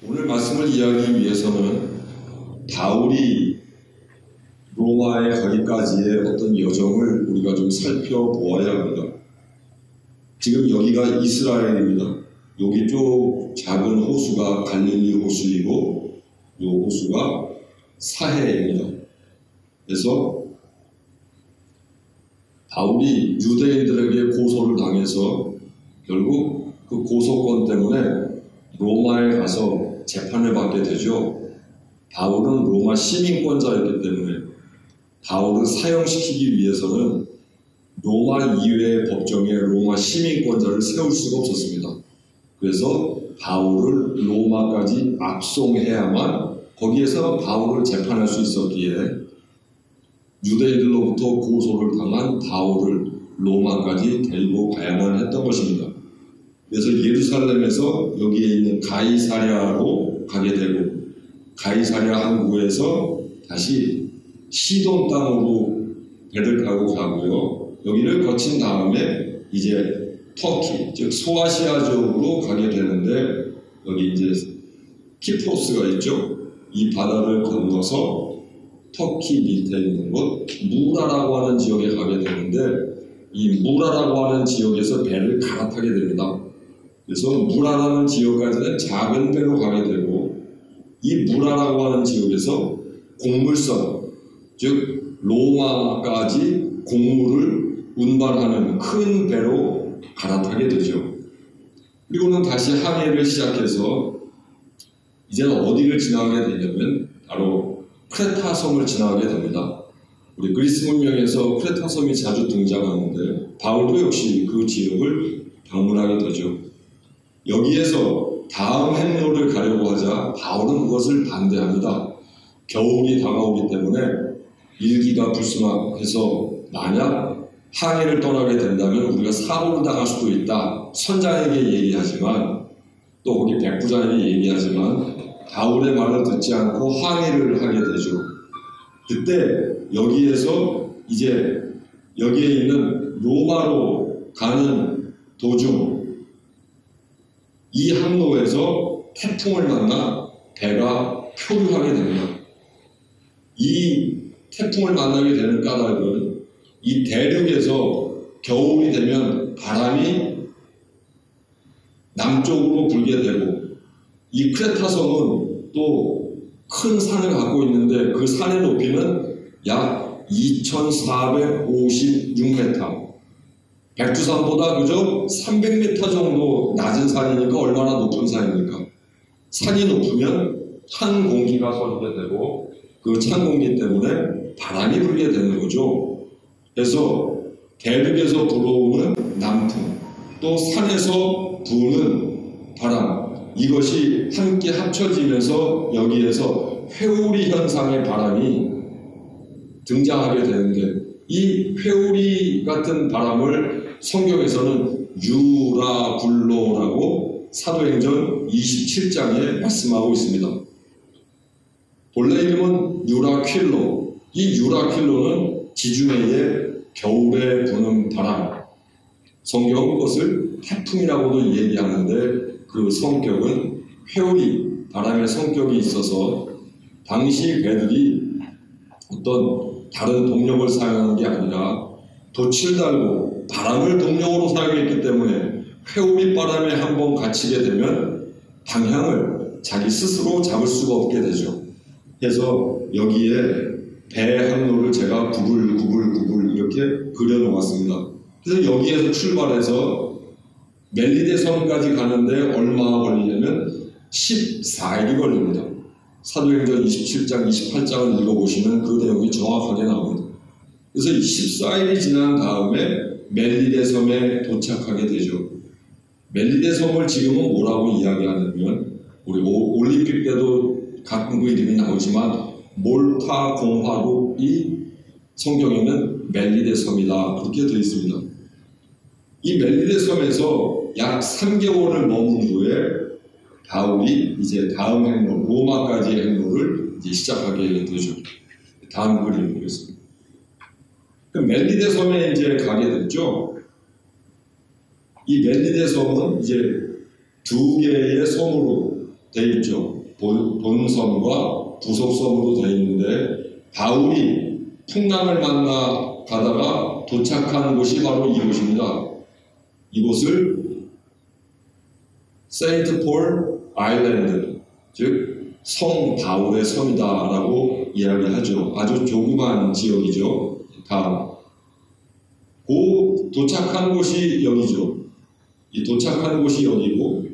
오늘 말씀을 이해하기 위해서는 바울이 로마에 가기까지의 어떤 여정을 우리가 좀 살펴보아야 합니다. 지금 여기가 이스라엘입니다. 여기 쪽 작은 호수가 갈릴리 호수이고 이 호수가 사해입니다. 그래서 바울이 유대인들에게 고소를 당해서 결국 그 고소권 때문에 로마에 가서 재판을 받게 되죠. 바울은 로마 시민권자였기 때문에 바울을 사형시키기 위해서는 로마 이외의 법정에 로마 시민권자를 세울 수가 없었습니다. 그래서 바울을 로마까지 압송해야만 거기에서 바울을 재판할 수 있었기에 유대인들로부터 고소를 당한 바울을 로마까지 데리고 가야만 했던 것입니다. 그래서 예루살렘에서 여기에 있는 가이사랴로 가게 되고 가이사랴 항구에서 다시 시돈 땅으로 배를 타고 가고요. 여기를 거친 다음에 이제 터키, 즉 소아시아 쪽으로 가게 되는데 여기 이제 키프로스가 있죠. 이 바다를 건너서 터키 밑에 있는 곳 무라라고 하는 지역에 가게 되는데 이 무라라고 하는 지역에서 배를 갈아타게 됩니다. 그래서 무라라는 지역까지는 작은 배로 가게 되고 이 무라라고 하는 지역에서 곡물선, 즉 로마까지 곡물을 운반하는 큰 배로 갈아타게 되죠. 그리고는 다시 항해를 시작해서 이제는 어디를 지나가게 되냐면 바로 크레타 섬을 지나가게 됩니다. 우리 그리스 문명에서 크레타 섬이 자주 등장하는데 바울도 역시 그 지역을 방문하게 되죠. 여기에서 다음 행로를 가려고 하자 바울은 그것을 반대합니다. 겨울이 다가오기 때문에 일기가 불순하해서 만약 항해를 떠나게 된다면 우리가 사고를 당할 수도 있다. 선장에게 얘기하지만 또 거기 백부장에게 얘기하지만 바울의 말을 듣지 않고 항해를 하게 되죠. 그때 여기에서 이제 여기에 있는 로마로 가는 도중 이 항로에서 태풍을 만나 배가 표류하게 됩니다. 이 태풍을 만나게 되는 까닭은 이 대륙에서 겨울이 되면 바람이 남쪽으로 불게 되고 이 크레타 섬은 또 큰 산을 갖고 있는데 그 산의 높이는 약 2456m 백두산보다 그저 300m 정도 낮은 산이니까 얼마나 높은 산입니까? 산이 높으면 찬 공기가 쏠게 되고 그 찬 공기 때문에 바람이 불게 되는 거죠. 그래서 대륙에서 불어오는 남풍 또 산에서 부는 바람 이것이 함께 합쳐지면서 여기에서 회오리 현상의 바람이 등장하게 되는데 이 회오리 같은 바람을 성경에서는 유라굴로라고 사도행전 27장에 말씀하고 있습니다. 본래 이름은 유라퀼로. 이 유라퀼로는 지중해의 겨울에 부는 바람. 성경은 그것을 태풍이라고도 얘기하는데 그 성격은 회오리, 바람의 성격이 있어서 당시 배들이 어떤 다른 동력을 사용하는 게 아니라 돛을 달고 바람을 동력으로 사용했기 때문에 회오리 바람에 한번 갇히게 되면 방향을 자기 스스로 잡을 수가 없게 되죠. 그래서 여기에 배 항로를 제가 구불 이렇게 그려놓았습니다. 그래서 여기에서 출발해서 멜리데 섬까지 가는데 얼마나 걸리냐면 14일이 걸립니다. 사도행전 27장, 28장을 읽어보시면 그 내용이 정확하게 나옵니다. 그래서 14일이 지난 다음에 멜리데 섬에 도착하게 되죠. 멜리데 섬을 지금은 뭐라고 이야기하냐면 우리 올림픽 때도 가끔 그 이름이 나오지만 몰타 공화국이 성경에는 멜리데 섬이다 그렇게 되어 있습니다. 이 멜리데 섬에서 약 3개월을 머문 후에 바울이 이제 다음 행로, 로마까지의 행로를 이제 시작하게 되죠. 다음 그림 보겠습니다. 그 멜리데 섬에 이제 가게 됐죠. 이 멜리데 섬은 이제 두 개의 섬으로 돼 있죠. 본섬과 부속섬으로 돼 있는데 바울이 풍랑을 만나 가다가 도착한 곳이 바로 이곳입니다. 이곳을 세인트 폴 아일랜드, 즉 성 바울의 섬이다라고 이야기하죠. 아주 조그만 지역이죠. 도착한 곳이 여기죠. 이 도착한 곳이 여기고,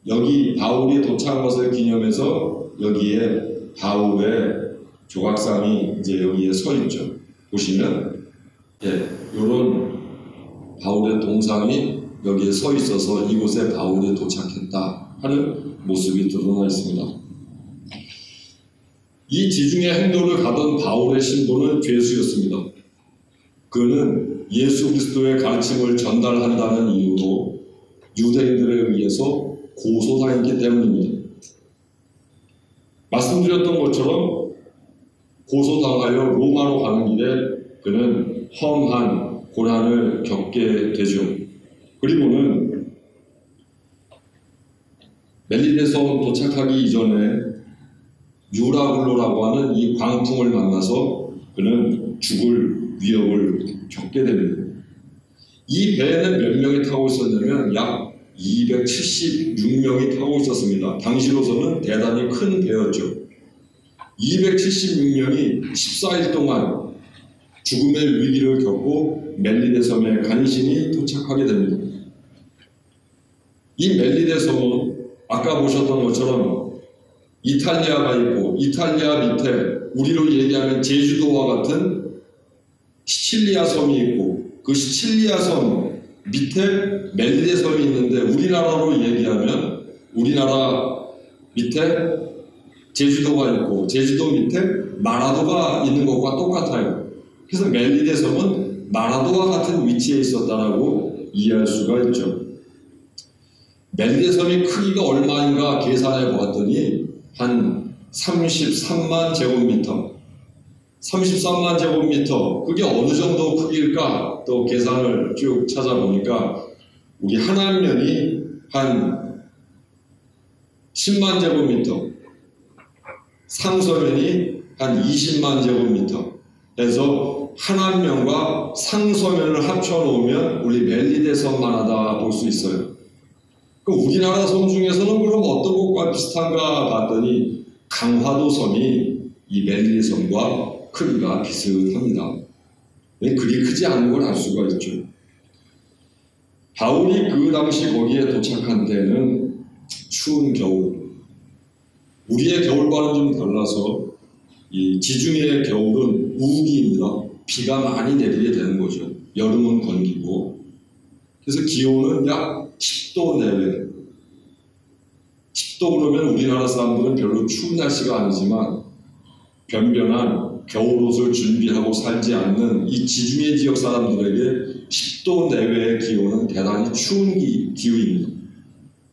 여기 바울이 도착한 것을 기념해서 여기에 바울의 조각상이 이제 여기에 서 있죠. 보시면 이런 바울의 동상이 여기에 서 있어서 이곳에 바울이 도착했다 하는 모습이 드러나 있습니다. 이 지중해 행로를 가던 바울의 신분은 죄수였습니다. 그는 예수 그리스도의 가르침을 전달한다는 이유로 유대인들에 의해서 고소당했기 때문입니다. 말씀드렸던 것처럼 고소당하여 로마로 가는 길에 그는 험한 고난을 겪게 되죠. 그리고는 멜리데 섬 도착하기 이전에 유라굴로라고 하는 이 광풍을 만나서 그는 죽을 위협을 겪게 됩니다. 이 배에는 몇 명이 타고 있었냐면 약 276명이 타고 있었습니다. 당시로서는 대단히 큰 배였죠. 276명이 14일 동안 죽음의 위기를 겪고 멜리데 섬에 간신히 도착하게 됩니다. 이 멜리데 섬은 아까 보셨던 것처럼 이탈리아가 있고, 이탈리아 밑에 우리로 얘기하면 제주도와 같은 시칠리아 섬이 있고, 그 시칠리아 섬 밑에 멜리데 섬이 있는데, 우리나라로 얘기하면 우리나라 밑에 제주도가 있고 제주도 밑에 마라도가 있는 것과 똑같아요. 그래서 멜리데 섬은 마라도와 같은 위치에 있었다라고 이해할 수가 있죠. 멜리데 섬이 크기가 얼마인가 계산해 보았더니 한 33만 제곱미터, 33만 제곱미터, 그게 어느 정도 크기일까? 또 계산을 쭉 찾아보니까 우리 한안면이 한 10만 제곱미터, 상서면이 한 20만 제곱미터 해서 한안면과 상서면을 합쳐놓으면 우리 멜리데 섬만 하다 볼 수 있어요. 그럼 우리나라 섬 중에서는 그럼 어떤 곳과 비슷한가 봤더니 강화도 섬이 이 멜리데 섬과 크기가 비슷합니다. 그리 크지 않은 걸 알 수가 있죠. 바울이 그 당시 거기에 도착한 때는 추운 겨울, 우리의 겨울과는 좀 달라서 이 지중해의 겨울은 우기입니다. 비가 많이 내리게 되는 거죠. 여름은 건기고. 그래서 기온은 약 10도 내외. 10도 그러면 우리나라 사람들은 별로 추운 날씨가 아니지만 변변한 겨울옷을 준비하고 살지 않는 이 지중해 지역 사람들에게 10도 내외의 기온은 대단히 추운 기후입니다.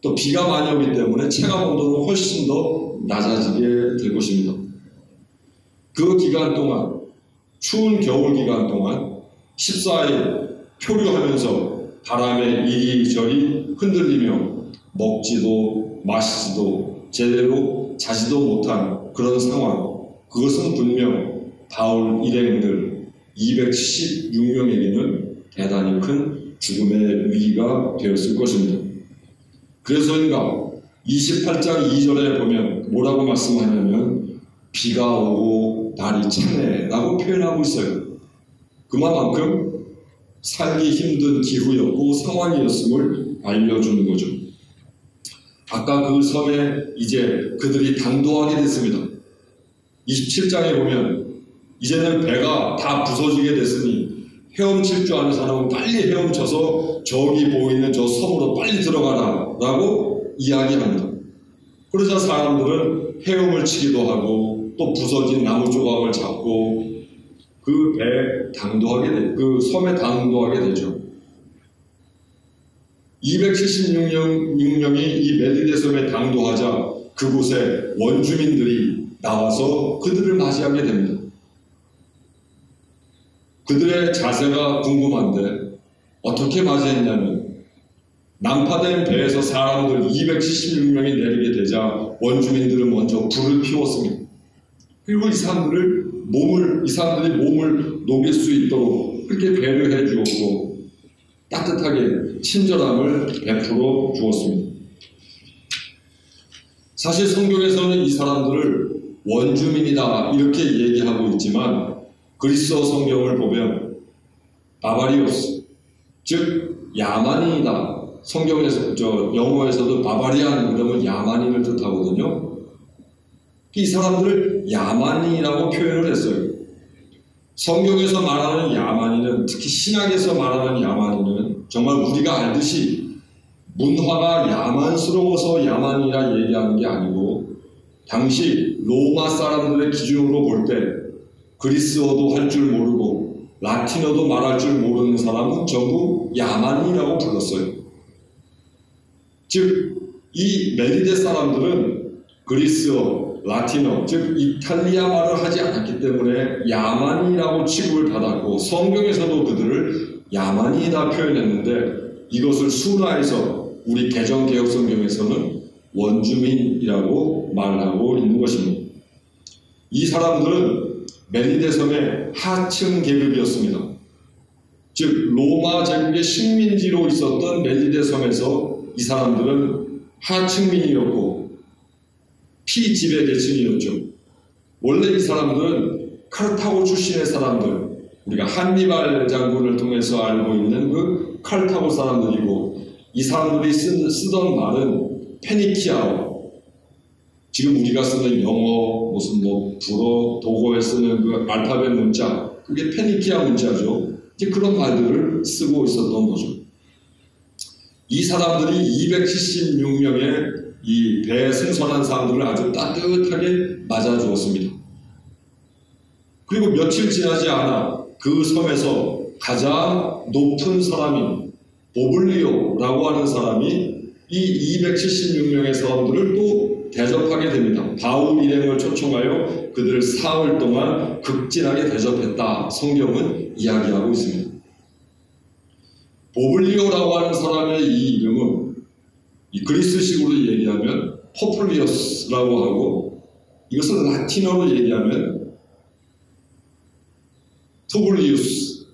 또 비가 많이 오기 때문에 체감 온도는 훨씬 더 낮아지게 될 것입니다. 그 기간 동안, 추운 겨울 기간 동안 14일 표류하면서 바람에 이리저리 흔들리며 먹지도 마시지도 제대로 자지도 못한 그런 상황, 그것은 분명 바울 일행들 276명에게는 대단히 큰 죽음의 위기가 되었을 것입니다. 그래서인가 28장 2절에 보면 뭐라고 말씀하냐면 비가 오고 날이 차네 라고 표현하고 있어요. 그만큼 살기 힘든 기후였고 상황이었음을 알려주는 거죠. 아까 그 섬에 이제 그들이 당도하게 됐습니다. 27장에 보면 이제는 배가 다 부서지게 됐으니 헤엄칠 줄 아는 사람은 빨리 헤엄쳐서 저기 보이는 저 섬으로 빨리 들어가라 라고 이야기합니다. 그러자 사람들은 헤엄을 치기도 하고 또 부서진 나무 조각을 잡고 그 배에 당도하게 그 섬에 당도하게 되죠. 276명이 이 멜리데 섬에 당도하자 그곳에 원주민들이 나와서 그들을 맞이하게 됩니다. 그들의 자세가 궁금한데 어떻게 맞이했냐면 난파된 배에서 사람들 276명이 내리게 되자 원주민들은 먼저 불을 피웠습니다. 그리고 이 사람들이 몸을 녹일 수 있도록 그렇게 배려해 주었고 따뜻하게 친절함을 베풀어 주었습니다. 사실 성경에서는 이 사람들을 원주민이다 이렇게 얘기하고 있지만 그리스어 성경을 보면 바바리오스, 즉 야만인이다. 성경에서 영어에서도 바바리안 그러면 야만인을 뜻하거든요. 이 사람들을 야만인이라고 표현을 했어요. 성경에서 말하는 야만인은, 특히 신학에서 말하는 야만인은 정말 우리가 알듯이 문화가 야만스러워서 야만이라 얘기하는 게 아니고 당시 로마 사람들의 기준으로 볼 때 그리스어도 할 줄 모르고 라틴어도 말할 줄 모르는 사람은 전부 야만이라고 불렀어요. 즉, 이 멜리데 사람들은 그리스어, 라틴어, 즉 이탈리아 말을 하지 않았기 때문에 야만이라고 취급을 받았고 성경에서도 그들을 야만이다 표현했는데 이것을 순화해서 우리 개정개혁 성경에서는 원주민이라고 말하고 있는 것입니다. 이 사람들은 멜리데 섬의 하층 계급이었습니다. 즉 로마 제국의 식민지로 있었던 멜리데 섬에서 이 사람들은 하층민이었고 피지배 계층이었죠. 원래 이 사람들은 카르타고 출신의 사람들, 우리가 한니발 장군을 통해서 알고 있는 그 카르타고 사람들이고 이 사람들이 쓰던 말은 페니키아어, 지금 우리가 쓰는 영어, 무슨 불어, 도고에 쓰는 그 알파벳 문자, 그게 페니키아 문자죠. 이제 그런 말들을 쓰고 있었던 거죠. 이 사람들이 276명의 이 배에 승선한 사람들을 아주 따뜻하게 맞아주었습니다. 그리고 며칠 지나지 않아 그 섬에서 가장 높은 사람인 보블리오라고 하는 사람이 이 276명의 사람들을 또 대접하게 됩니다. 바울 일행을 초청하여 그들을 사흘 동안 극진하게 대접했다. 성경은 이야기하고 있습니다. 보블리오라고 하는 사람의 이 이름은 이 그리스식으로 얘기하면 포플리우스라고 하고 이것을 라틴어로 얘기하면 푸블리우스.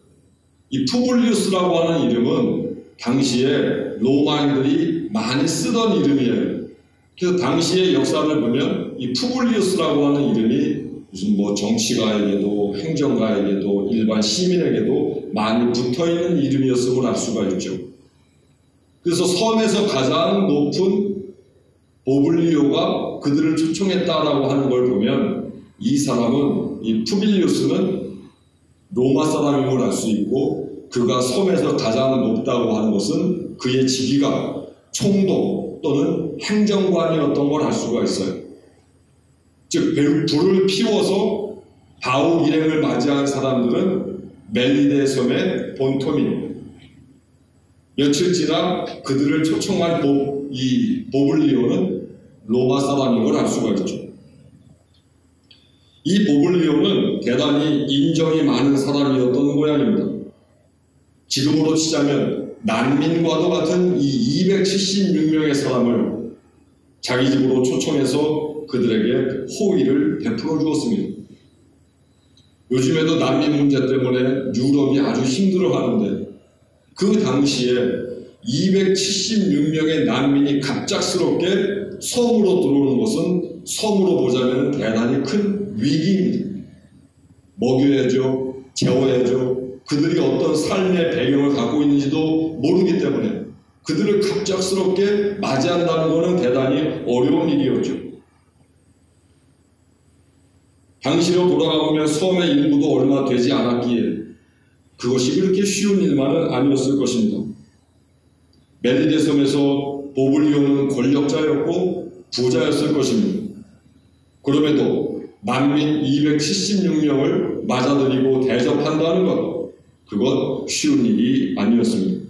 이 푸블리우스라고 하는 이름은 당시에 로마인들이 많이 쓰던 이름이에요. 그래서 당시의 역사를 보면 이 푸블리우스라고 하는 이름이 무슨 정치가에게도 행정가에게도 일반 시민에게도 많이 붙어있는 이름이었음을 알 수가 있죠. 그래서 섬에서 가장 높은 보블리오가 그들을 초청했다라고 하는 걸 보면 이 사람은, 이 푸빌리우스는 로마 사람임을 알 수 있고 그가 섬에서 가장 높다고 하는 것은 그의 직위가 총독 또는 행정관이었던 걸 알 수가 있어요. 즉 불을 피워서 바울 일행을 맞이한 사람들은 멜리데 섬의 본토민, 며칠 지나 그들을 초청한 이 보블리오는 로마 사람인 걸 알 수가 있죠. 이 보블리오는 대단히 인정이 많은 사람이었던 모양입니다. 지금으로 치자면 난민과도 같은 이 276명의 사람을 자기 집으로 초청해서 그들에게 호의를 베풀어 주었습니다. 요즘에도 난민 문제 때문에 유럽이 아주 힘들어하는데 그 당시에 276명의 난민이 갑작스럽게 섬으로 들어오는 것은 섬으로 보자면 대단히 큰 위기입니다. 먹여야죠, 재워야죠. 그들이 어떤 삶의 배경을 갖고 있는지도 모르기 때문에 그들을 갑작스럽게 맞이한다는 것은 대단히 어려운 일이었죠. 당시로 돌아가보면 섬의 인구도 얼마 되지 않았기에 그것이 그렇게 쉬운 일만은 아니었을 것입니다. 멜리데 섬에서 보블리오는 권력자였고 부자였을 것입니다. 그럼에도 난민 276명을 맞아들이고 대접한다는 것, 그건 쉬운 일이 아니었습니다.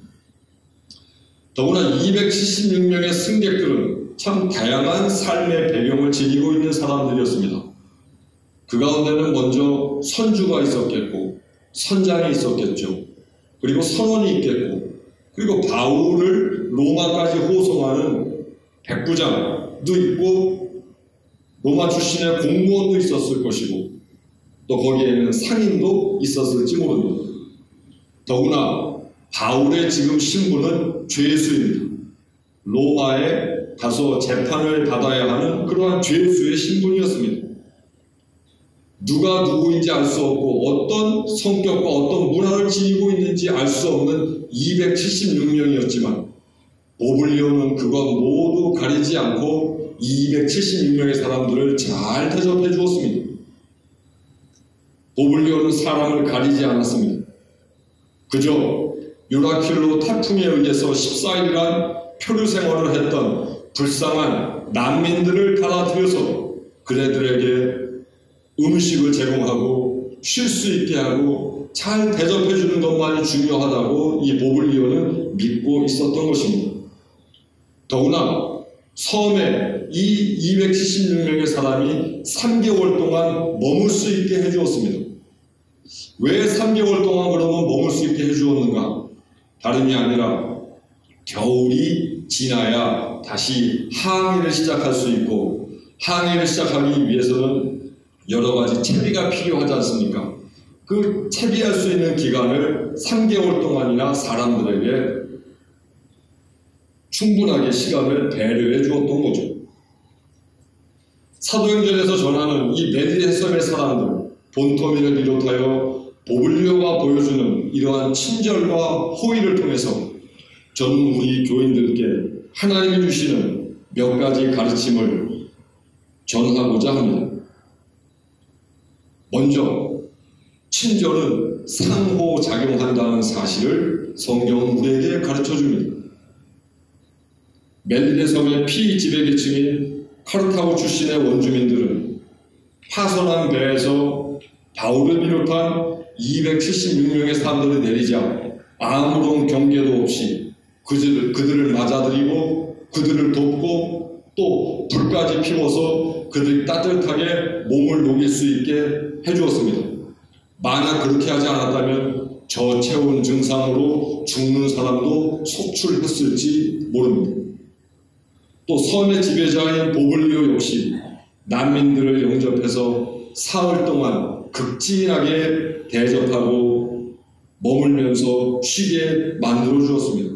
더구나 276명의 승객들은 참 다양한 삶의 배경을 지니고 있는 사람들이었습니다. 그 가운데는 먼저 선주가 있었겠고 선장이 있었겠죠. 그리고 선원이 있겠고 그리고 바울을 로마까지 호송하는 백부장도 있고 로마 출신의 공무원도 있었을 것이고 또 거기에는 상인도 있었을지 모릅니다. 더구나 바울의 지금 신분은 죄수입니다. 로마에 가서 재판을 받아야 하는 그러한 죄수의 신분이었습니다. 누가 누구인지 알 수 없고 어떤 성격과 어떤 문화를 지니고 있는지 알 수 없는 276명이었지만 보블리오는 그것 모두 가리지 않고 276명의 사람들을 잘 대접해 주었습니다. 보블리오는 사람을 가리지 않았습니다. 그저 유라킬로 태풍에 의해서 14일간 표류 생활을 했던 불쌍한 난민들을 받아들여서 그네들에게 음식을 제공하고 쉴 수 있게 하고 잘 대접해 주는 것만이 중요하다고 이 보블리오는 믿고 있었던 것입니다. 더구나 섬에 이 276명의 사람이 3개월 동안 머물 수 있게 해주었습니다. 왜 3개월 동안 그러면 머물 수 있게 해주었는가? 다름이 아니라 겨울이 지나야 다시 항해를 시작할 수 있고 항해를 시작하기 위해서는 여러 가지 채비가 필요하지 않습니까? 그 채비할 수 있는 기간을 3개월 동안이나 사람들에게 충분하게 시간을 배려해 주었던 거죠. 사도행전에서 전하는 이 멜리데 섬의 사람들, 본토민을 비롯하여 보블리오가 보여주는 이러한 친절과 호의를 통해서 저는 우리 교인들께 하나님이 주시는 몇 가지 가르침을 전하고자 합니다. 먼저 친절은 상호작용한다는 사실을 성경은 우리에게 가르쳐줍니다. 멜리데 섬의 피지배계층인 카르타고 출신의 원주민들은 파손한 배에서 바울을 비롯한 276명의 사람들을 내리자 아무런 경계도 없이 그들을 맞아들이고 그들을 돕고 또 불까지 피워서 그들이 따뜻하게 몸을 녹일 수 있게 해주었습니다. 만약 그렇게 하지 않았다면 저체온 증상으로 죽는 사람도 속출했을지 모릅니다. 또 섬의 지배자인 보블리오 역시 난민들을 영접해서 사흘 동안 극진하게 대접하고 머물면서 쉬게 만들어 주었습니다.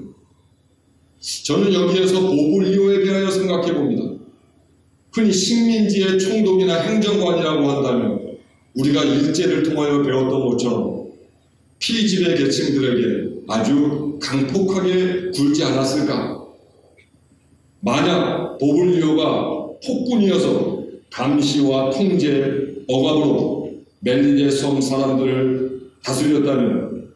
저는 여기에서 보블리오에 대하여 생각해 봅니다. 흔히 식민지의 총독이나 행정관이라고 한다면 우리가 일제를 통하여 배웠던 것처럼 피지배 계층들에게 아주 강폭하게 굴지 않았을까? 만약 보블리오가 폭군이어서 감시와 통제, 억압으로 멜리데 섬 사람들을 다스렸다면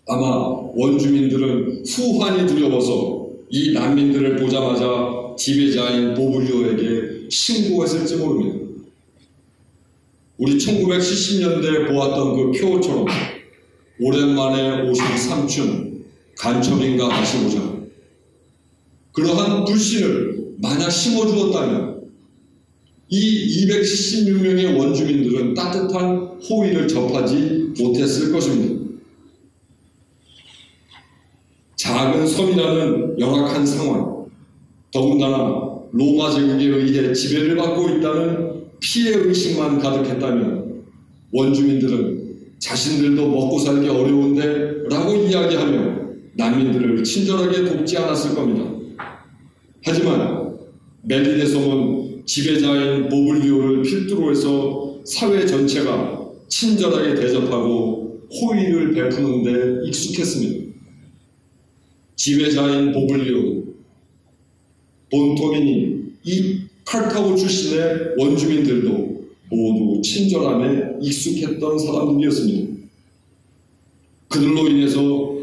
아마 원주민들은 후환이 두려워서 이 난민들을 보자마자 지배자인 보블리오에게 신고했을지 모릅니다. 우리 1970년대에 보았던 그 표처럼 오랜만에 오신 삼촌 간첩인가 다시 보자. 그러한 불신을 만약 심어주었다면 이 276명의 원주민들은 따뜻한 호의를 접하지 못했을 것입니다. 작은 섬이라는 열악한 상황, 더군다나 로마 제국에 의해 지배를 받고 있다는 피해의식만 가득했다면 원주민들은 자신들도 먹고 살기 어려운데 라고 이야기하며 난민들을 친절하게 돕지 않았을 겁니다. 하지만 멜리데 섬은 지배자인 보블리오를 필두로 해서 사회 전체가 친절하게 대접하고 호의를 베푸는 데 익숙했습니다. 지배자인 보블리오, 본토민인 이 카르타고 출신의 원주민들도 모두 친절함에 익숙했던 사람들이었습니다. 그들로 인해서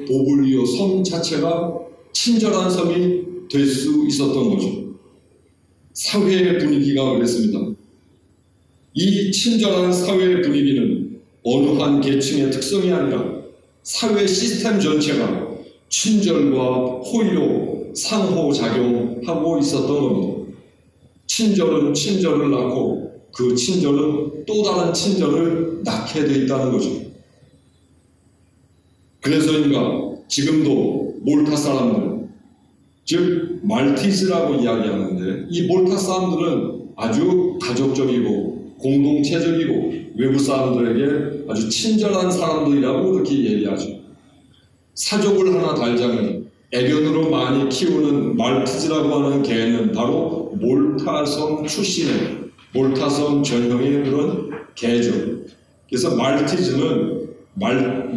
보블리오 섬 자체가 친절한 섬이 될 수 있었던 거죠. 사회의 분위기가 그랬습니다. 이 친절한 사회의 분위기는 어느 한 계층의 특성이 아니라 사회 시스템 전체가 친절과 호의로 상호작용하고 있었던 겁니다. 친절은 친절을 낳고 그 친절은 또 다른 친절을 낳게 돼 있다는 거죠. 그래서인가 지금도 몰타 사람들, 즉 말티즈라고 이야기하는데, 이 몰타 사람들은 아주 가족적이고 공동체적이고 외부 사람들에게 아주 친절한 사람들이라고 그렇게 얘기하죠. 사족을 하나 달자면 애견으로 많이 키우는 말티즈라고 하는 개는 바로 몰타섬 출신의, 몰타섬 전형의 그런 개죠. 그래서 말티즈는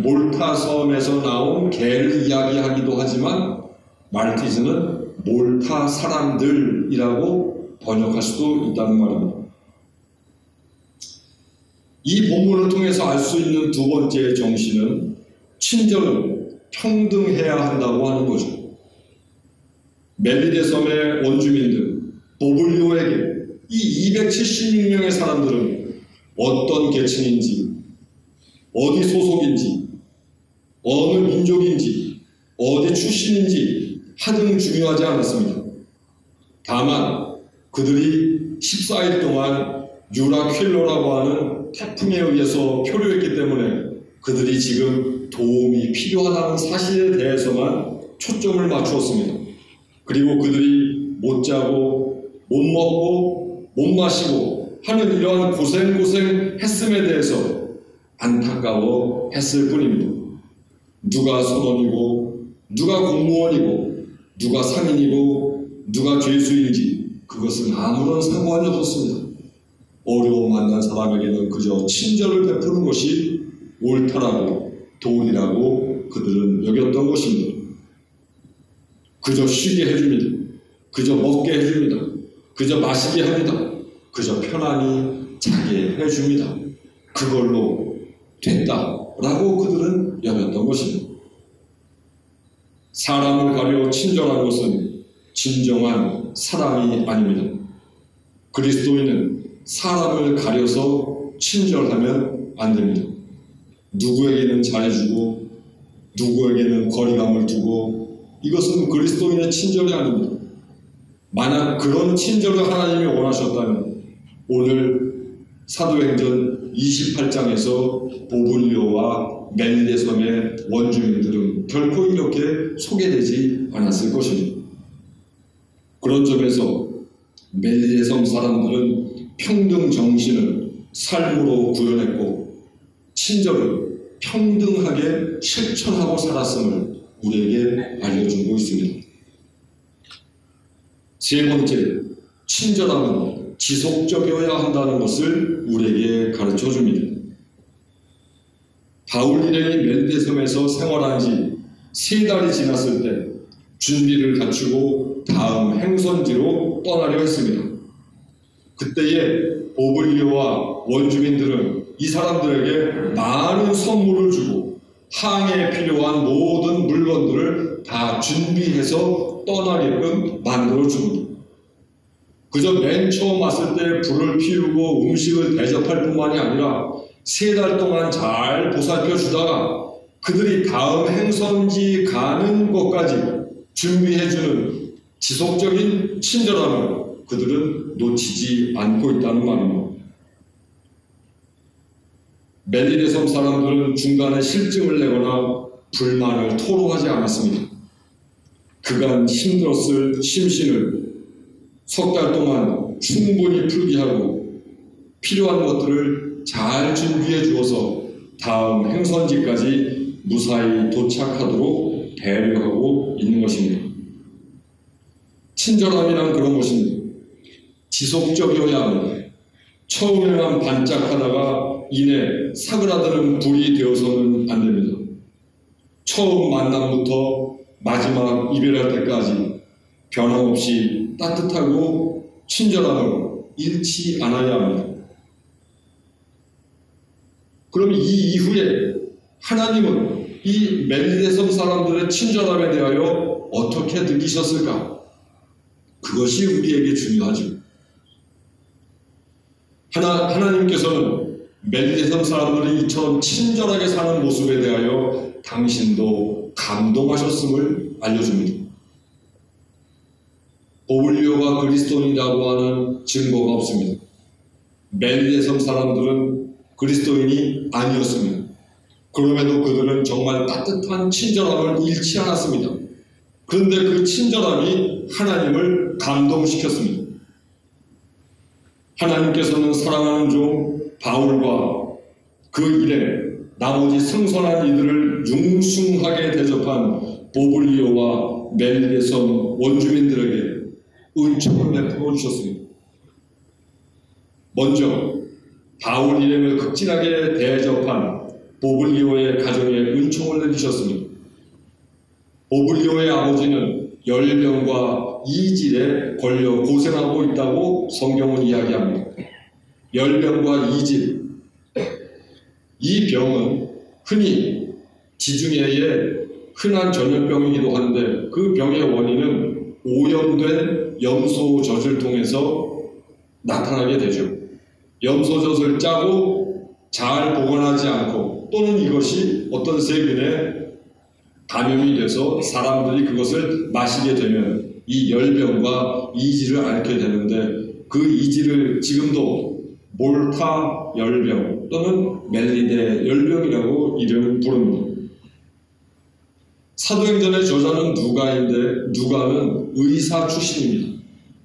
몰타섬에서 나온 개를 이야기하기도 하지만 말티즈는 몰타 사람들이라고 번역할 수도 있다는 말입니다. 이 본문을 통해서 알 수 있는 두 번째 정신은 친절은 평등해야 한다고 하는 거죠. 멜리데 섬의 원주민들 보블리오에게 이 276명의 사람들은 어떤 계층인지, 어디 소속인지, 어느 민족인지, 어디 출신인지 하등 중요하지 않았습니다. 다만 그들이 14일 동안 유라퀼로라고 하는 태풍에 의해서 표류했기 때문에 그들이 지금 도움이 필요하다는 사실에 대해서만 초점을 맞추었습니다. 그리고 그들이 못 자고 못 먹고 못 마시고 하는 이러한 고생 했음에 대해서 안타까워 했을 뿐입니다. 누가 선원이고 누가 공무원이고 누가 상인이고 누가 죄수인지 그것은 아무런 상관이 없었습니다. 어려움 만난 사람에게는 그저 친절을 베푸는 것이 옳다라고 도리라고 그들은 여겼던 것입니다. 그저 쉬게 해줍니다. 그저 먹게 해줍니다. 그저 마시게 합니다. 그저 편안히 자게 해줍니다. 그걸로 됐다라고 그들은 여겼던 것입니다. 사람을 가려 친절한 것은 진정한 사랑이 아닙니다. 그리스도인은 사람을 가려서 친절하면 안 됩니다. 누구에게는 잘해주고 누구에게는 거리감을 두고 이것은 그리스도인의 친절이 아닙니다. 만약 그런 친절을 하나님이 원하셨다면 오늘 사도행전 28장에서 보블리오와 멜리데 섬의 원주민들은 결코 이렇게 소개되지 않았을 것입니다. 그런 점에서 멜리데 섬 사람들은 평등 정신을 삶으로 구현했고 친절을 평등하게 실천하고 살았음을 우리에게 알려주고 있습니다. 세 번째, 친절함은 지속적이어야 한다는 것을 우리에게 가르쳐 줍니다. 바울 일행이 멜리데 섬에서 생활한 지 3달이 지났을 때 준비를 갖추고 다음 행선지로 떠나려 했습니다. 그때에 보블리오와 원주민들은 이 사람들에게 많은 선물을 주고 항해에 필요한 모든 물건들을 다 준비해서 떠나게끔 만들어줍니다. 그저 맨 처음 왔을 때 불을 피우고 음식을 대접할 뿐만이 아니라 3달 동안 잘 보살펴 주다가 그들이 다음 행선지 가는 곳까지 준비해주는 지속적인 친절함을 그들은 놓치지 않고 있다는 말입니다. 멜리데 섬 사람들은 중간에 실증을 내거나 불만을 토로하지 않았습니다. 그간 힘들었을 심신을 3달 동안 충분히 풀게 하고 필요한 것들을 잘 준비해 주어서 다음 행선지까지 무사히 도착하도록 배려하고 있는 것입니다. 친절함이란 그런 것입니다. 지속적이어야 합니다. 처음에만 반짝하다가 이내 사그라드는 불이 되어서는 안 됩니다. 처음 만남부터 마지막 이별할 때까지 변함없이 따뜻하고 친절함을 잃지 않아야 합니다. 그럼 이 이후에 하나님은 이 멜리데 섬 사람들의 친절함에 대하여 어떻게 느끼셨을까? 그것이 우리에게 중요하죠. 하나님께서는 멜리데 섬 사람들이 이처럼 친절하게 사는 모습에 대하여 당신도 감동하셨음을 알려줍니다. 보블리오가 그리스도인이라고 하는 증거가 없습니다. 멜리데 섬 사람들은 그리스도인이 아니었습니다. 그럼에도 그들은 정말 따뜻한 친절함을 잃지 않았습니다. 그런데 그 친절함이 하나님을 감동시켰습니다. 하나님께서는 사랑하는 종 바울과 그 일에 나머지 승선한 이들을 융숭하게 대접한 보블리오와 멜리데섬 원주민들에게 은총을 베풀어 주셨습니다. 먼저 바울 일행을 극진하게 대접한 보블리오의 가정에 은총을 내주셨습니다. 보블리오의 아버지는 열병과 이질에 걸려 고생하고 있다고 성경은 이야기합니다. 열병과 이질, 이 병은 흔히 지중해의 흔한 전염병이기도 한데 그 병의 원인은 오염된 염소젖을 통해서 나타나게 되죠. 염소젖을 짜고 잘 보관하지 않고 또는 이것이 어떤 세균에 감염이 돼서 사람들이 그것을 마시게 되면 이 열병과 이질을 앓게 되는데 그 이질을 지금도 몰타 열병 또는 멜리데 열병이라고 이름을 부릅니다. 사도행전의 저자는 누가인데 누가는 의사 출신입니다.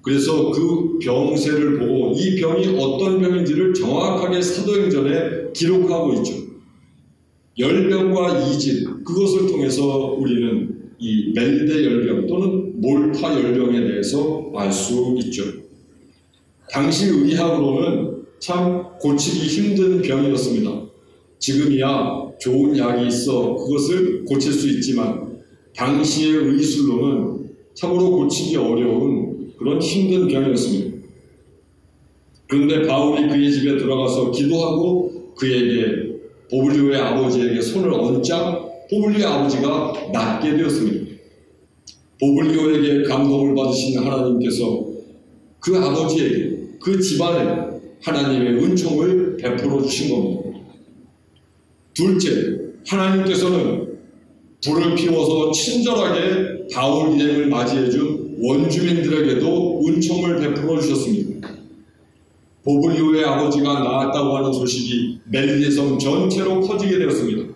그래서 그 병세를 보고 이 병이 어떤 병인지를 정확하게 사도행전에 기록하고 있죠. 열병과 이질, 그것을 통해서 우리는 이 멜리데 열병 또는 몰타 열병에 대해서 알 수 있죠. 당시 의학으로는 참 고치기 힘든 병이었습니다. 지금이야 좋은 약이 있어 그것을 고칠 수 있지만 당시의 의술로는 참으로 고치기 어려운 그런 힘든 병이었습니다. 그런데 바울이 그의 집에 들어가서 기도하고 그에게 보블리오의 아버지에게 손을 얹자 보블리오의 아버지가 낫게 되었습니다. 보블리오에게 감동을 받으신 하나님께서 그 아버지에게 그 집안에 하나님의 은총을 베풀어 주신 겁니다. 둘째, 하나님께서는 불을 피워서 친절하게 바울 일행을 맞이해준 원주민들에게도 은총을 베풀어 주셨습니다. 보블리오의 아버지가 나았다고 하는 소식이 멜리데섬 전체로 퍼지게 되었습니다.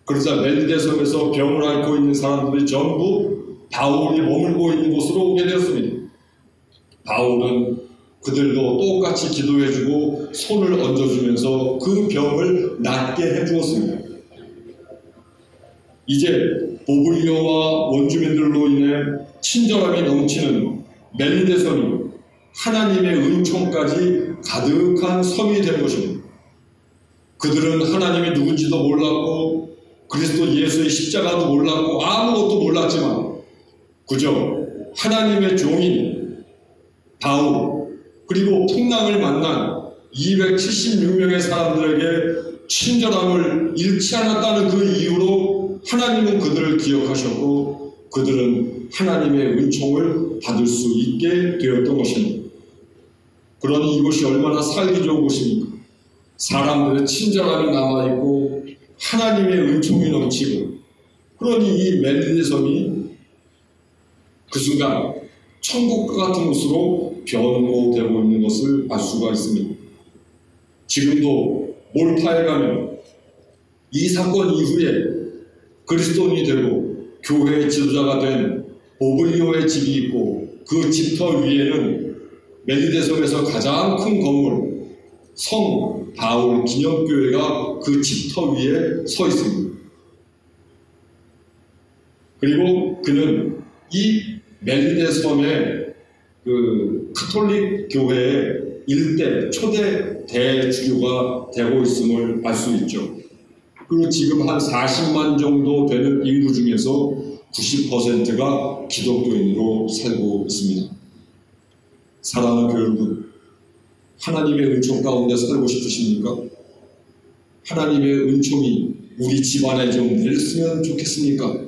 그러자 멜리데섬에서 병을 앓고 있는 사람들이 전부 바울이 머물고 있는 곳으로 오게 되었습니다. 바울은 그들도 똑같이 기도해주고 손을 얹어주면서 그 병을 낫게 해주었습니다. 이제 보블리오와 원주민들로 인해 친절함이 넘치는 멜리데섬이 하나님의 은총까지 가득한 섬이 된 것입니다. 그들은 하나님이 누군지도 몰랐고 그리스도 예수의 십자가도 몰랐고 아무것도 몰랐지만 그저 하나님의 종인 바울 그리고 풍랑을 만난 276명의 사람들에게 친절함을 잃지 않았다는 그 이유로 하나님은 그들을 기억하셨고 그들은 하나님의 은총을 받을 수 있게 되었던 것입니다. 그러니 이곳이 얼마나 살기 좋은 곳입니까? 사람들의 친절함이 남아있고 하나님의 은총이 넘치고 그러니 이 멜리데섬이 그 순간 천국과 같은 곳으로 변모되고 있는 것을 알 수가 있습니다. 지금도 몰타에 가면 이 사건 이후에 그리스도인이 되고 교회의 지도자가 된 보블리오의 집이 있고 그 집터 위에는 멜리데섬에서 가장 큰 건물 성 바울 기념교회가 그 집터 위에 서 있습니다. 그리고 그는 이 멜리데섬의 그 카톨릭 교회의 일대 초대 대주교가 되고 있음을 알 수 있죠. 그리고 지금 한 40만 정도 되는 인구 중에서 90%가 기독교인으로 살고 있습니다. 사랑하는 교회 여러분, 하나님의 은총 가운데 살고 싶으십니까? 하나님의 은총이 우리 집안에 좀 내렸으면 좋겠습니까?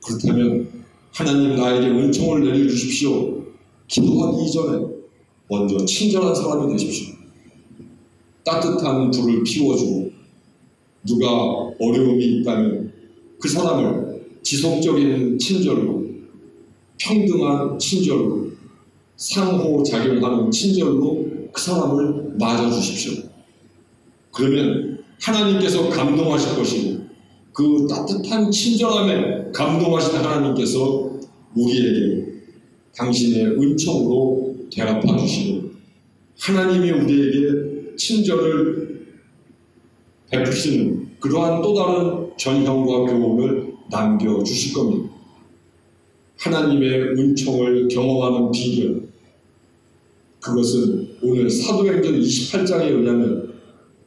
그렇다면 하나님 나에게 은총을 내려주십시오. 기도하기 이전에 먼저 친절한 사람이 되십시오. 따뜻한 불을 피워주고 누가 어려움이 있다면 그 사람을 지속적인 친절로 평등한 친절로 상호작용하는 친절로 그 사람을 맞아주십시오. 그러면 하나님께서 감동하실 것이고 그 따뜻한 친절함에 감동하신 하나님께서 우리에게 당신의 은총으로 대갚아 주시고 하나님이 우리에게 친절을 베푸시는 그러한 또 다른 전형과 교훈을 남겨주실 겁니다. 하나님의 은총을 경험하는 비결, 그것은 오늘 사도행전 28장에 의하면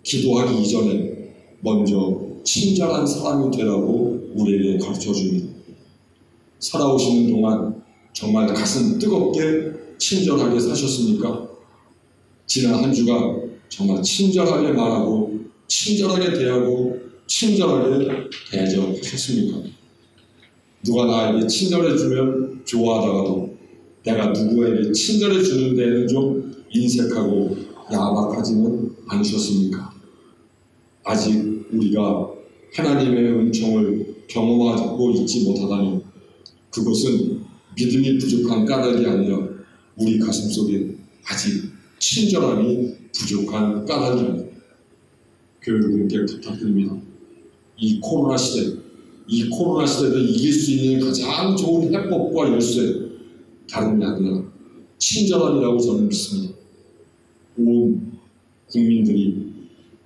기도하기 이전에 먼저 친절한 사람이 되라고 우리에게 가르쳐 줍니다. 살아오시는 동안 정말 가슴 뜨겁게 친절하게 사셨습니까? 지난 한 주가 정말 친절하게 말하고 친절하게 대하고 친절하게 대접하셨습니까? 누가 나에게 친절해주면 좋아하다가도 내가 누구에게 친절해주는 데에는 좀 인색하고 야박하지는 않으셨습니까? 아직 우리가 하나님의 은총을 경험하고 있지 못하다니 그것은 믿음이 부족한 까닭이 아니라 우리 가슴속에 아직 친절함이 부족한 까닭입니다. 교회 여러분께 부탁드립니다. 이 코로나 시대를 이길 수 있는 가장 좋은 해법과 열쇠, 다른 게 아니라 친절함이라고 저는 믿습니다. 온 국민들이,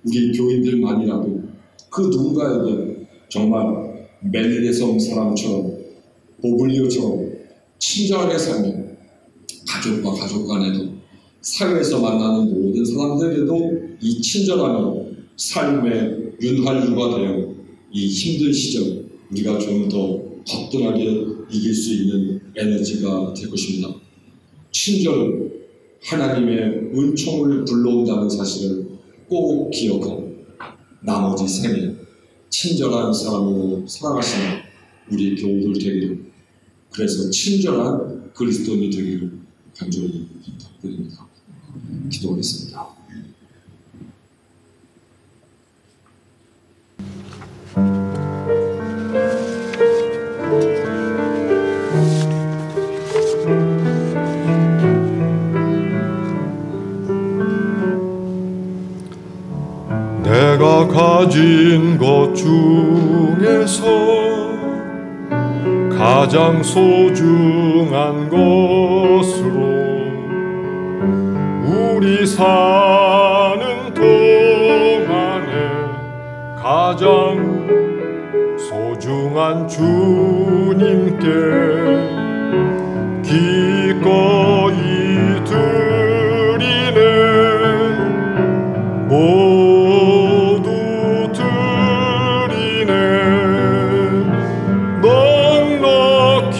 우리 교인들만이라도 그 누군가에게 정말 멜리네섬 사람처럼 보블리오처럼 친절하게 살면 가족과 가족 간에도 사회에서 만나는 모든 사람들에게도 이 친절함이 삶의 윤활유가 되어 이 힘든 시절 우리가 좀 더 거뜬하게 이길 수 있는 에너지가 될 것입니다. 친절은 하나님의 은총을 불러온다는 사실을 꼭 기억하고 나머지 생에 친절한 사람으로 살아가시는 우리 교우들 되기를, 그래서 친절한 그리스도인이 되기를 간절히 부탁드립니다. 기도하겠습니다. 내가 가진 것 중에서 가장 소중한 것으로 우리 사는 동안에 가장 소중한 주님께 기꺼이 드리네. 모두 드리네. 넉넉히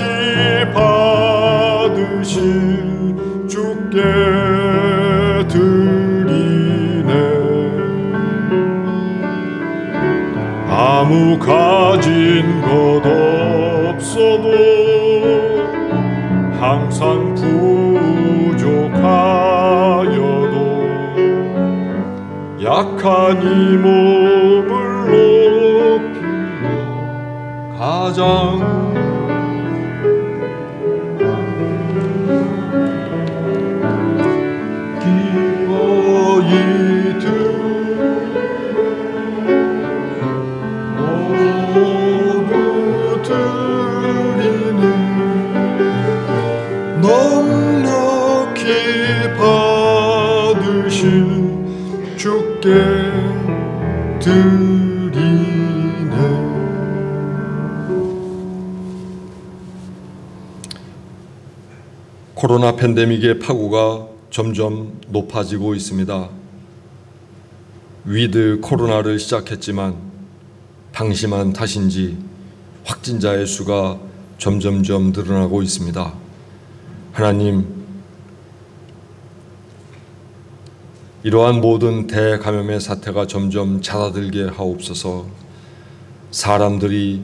받으신 주께 드리네. 아무 가진 것 없어도 항상 부족하여도 약한 이 몸을 높이며 가장 기꺼이 모두 드리네. 넉넉히 받으신 주께 드리네. 코로나 팬데믹의 파고가 점점 높아지고 있습니다. 위드 코로나를 시작했지만 방심한 탓인지 확진자의 수가 점점점 늘어나고 있습니다. 하나님, 이러한 모든 대감염의 사태가 점점 잦아들게 하옵소서. 사람들이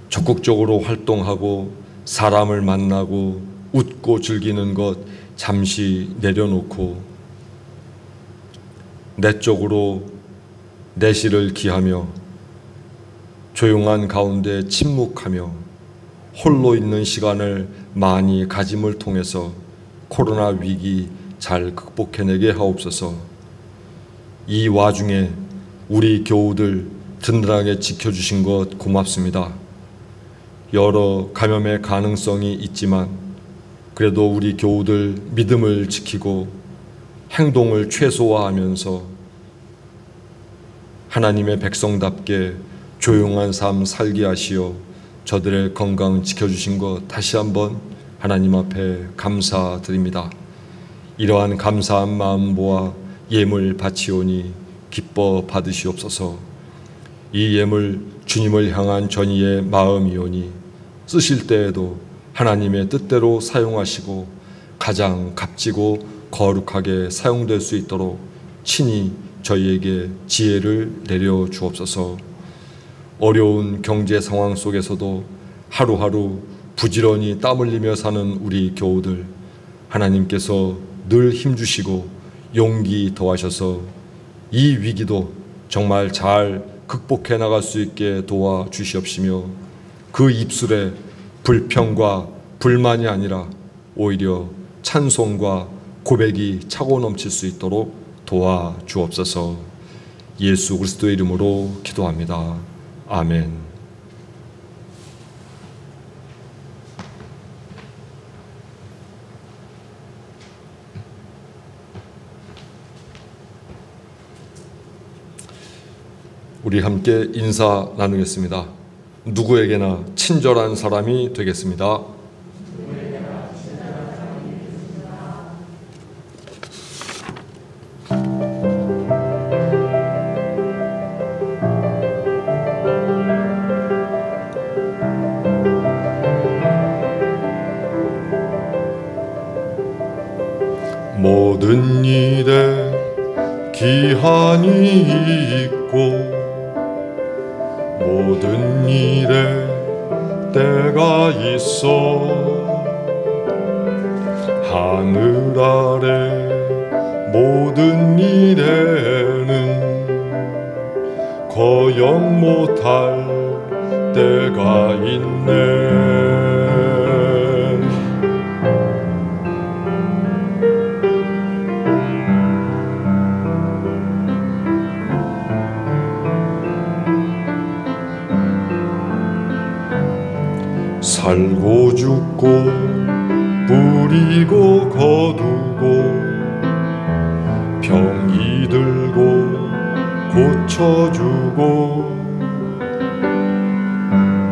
적극적으로 활동하고 사람을 만나고 웃고 즐기는 것 잠시 내려놓고 내적으로 내실을 기하며 조용한 가운데 침묵하며 홀로 있는 시간을 많이 가짐을 통해서 코로나 위기 잘 극복해내게 하옵소서. 이 와중에 우리 교우들 든든하게 지켜주신 것 고맙습니다. 여러 감염의 가능성이 있지만 그래도 우리 교우들 믿음을 지키고 행동을 최소화하면서 하나님의 백성답게 조용한 삶 살게 하시어 저들의 건강 지켜주신 것 다시 한번 하나님 앞에 감사드립니다. 이러한 감사한 마음 모아 예물 바치오니 기뻐 받으시옵소서. 이 예물 주님을 향한 전의의 마음이오니 쓰실 때에도 하나님의 뜻대로 사용하시고 가장 값지고 거룩하게 사용될 수 있도록 친히 저희에게 지혜를 내려 주옵소서. 어려운 경제 상황 속에서도 하루하루 부지런히 땀 흘리며 사는 우리 교우들, 하나님께서 늘 힘주시고 용기 더하셔서 이 위기도 정말 잘 극복해 나갈 수 있게 도와주시옵시며 그 입술에 불평과 불만이 아니라 오히려 찬송과 고백이 차고 넘칠 수 있도록 도와주옵소서. 예수 그리스도의 이름으로 기도합니다. 아멘. 우리 함께 인사 나누겠습니다. 누구에게나 친절한 사람이 되겠습니다. 모든 일에 기한이 있고 모든 일에 때가 있어 하늘 아래 모든 일에는 거역 못할 때가 있네. 살고 죽고 뿌리고 거두고 병이 들고 고쳐주고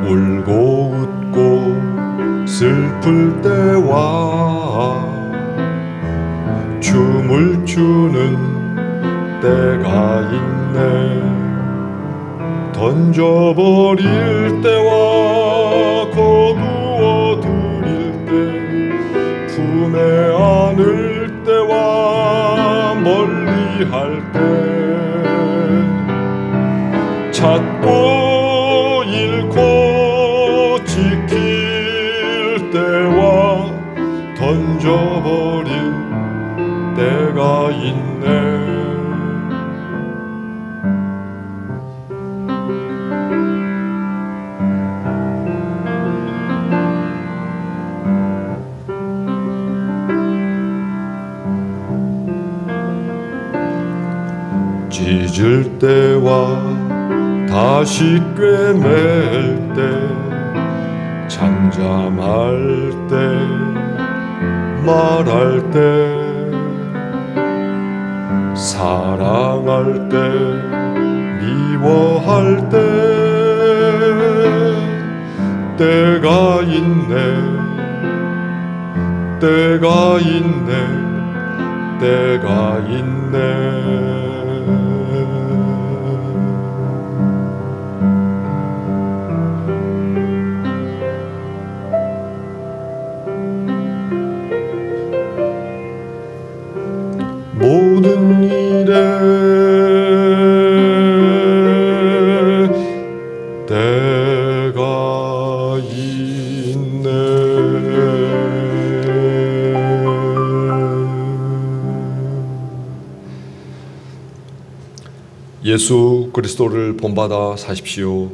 울고 웃고 슬플 때와 춤을 추는 때가 있네. 던져버릴 때와 거두어 드릴 때 품에 안을 때와 멀리 할 때 찾고 잃고 지킬 때와 던져버릴 때가 있네. 찢을 때와 다시 꿰맬 때 잠잠할 때 말할 때 사랑할 때 미워할 때 때가 있네. 때가 있네. 때가 있네. 모든 일에 때가 있네. 예수 그리스도를 본받아 사십시오.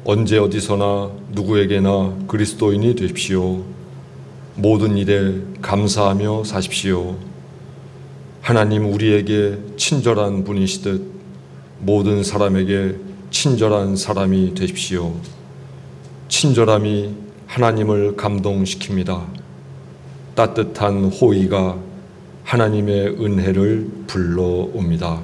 언제 어디서나 누구에게나 그리스도인이 되십시오. 모든 일에 감사하며 사십시오. 하나님 우리에게 친절한 분이시듯 모든 사람에게 친절한 사람이 되십시오. 친절함이 하나님을 감동시킵니다. 따뜻한 호의가 하나님의 은혜를 불러옵니다.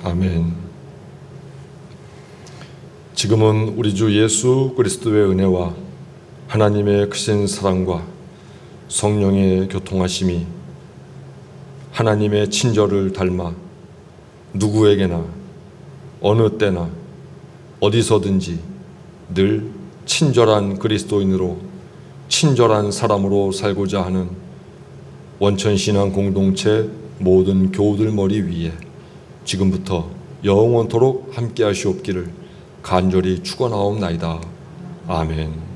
아멘. 지금은 우리 주 예수 그리스도의 은혜와 하나님의 크신 사랑과 성령의 교통하심이 하나님의 친절을 닮아 누구에게나 어느 때나 어디서든지 늘 친절한 그리스도인으로 친절한 사람으로 살고자 하는 원천신앙 공동체 모든 교우들 머리 위에 지금부터 영원토록 함께 하시옵기를 간절히 축원하옵나이다. 아멘.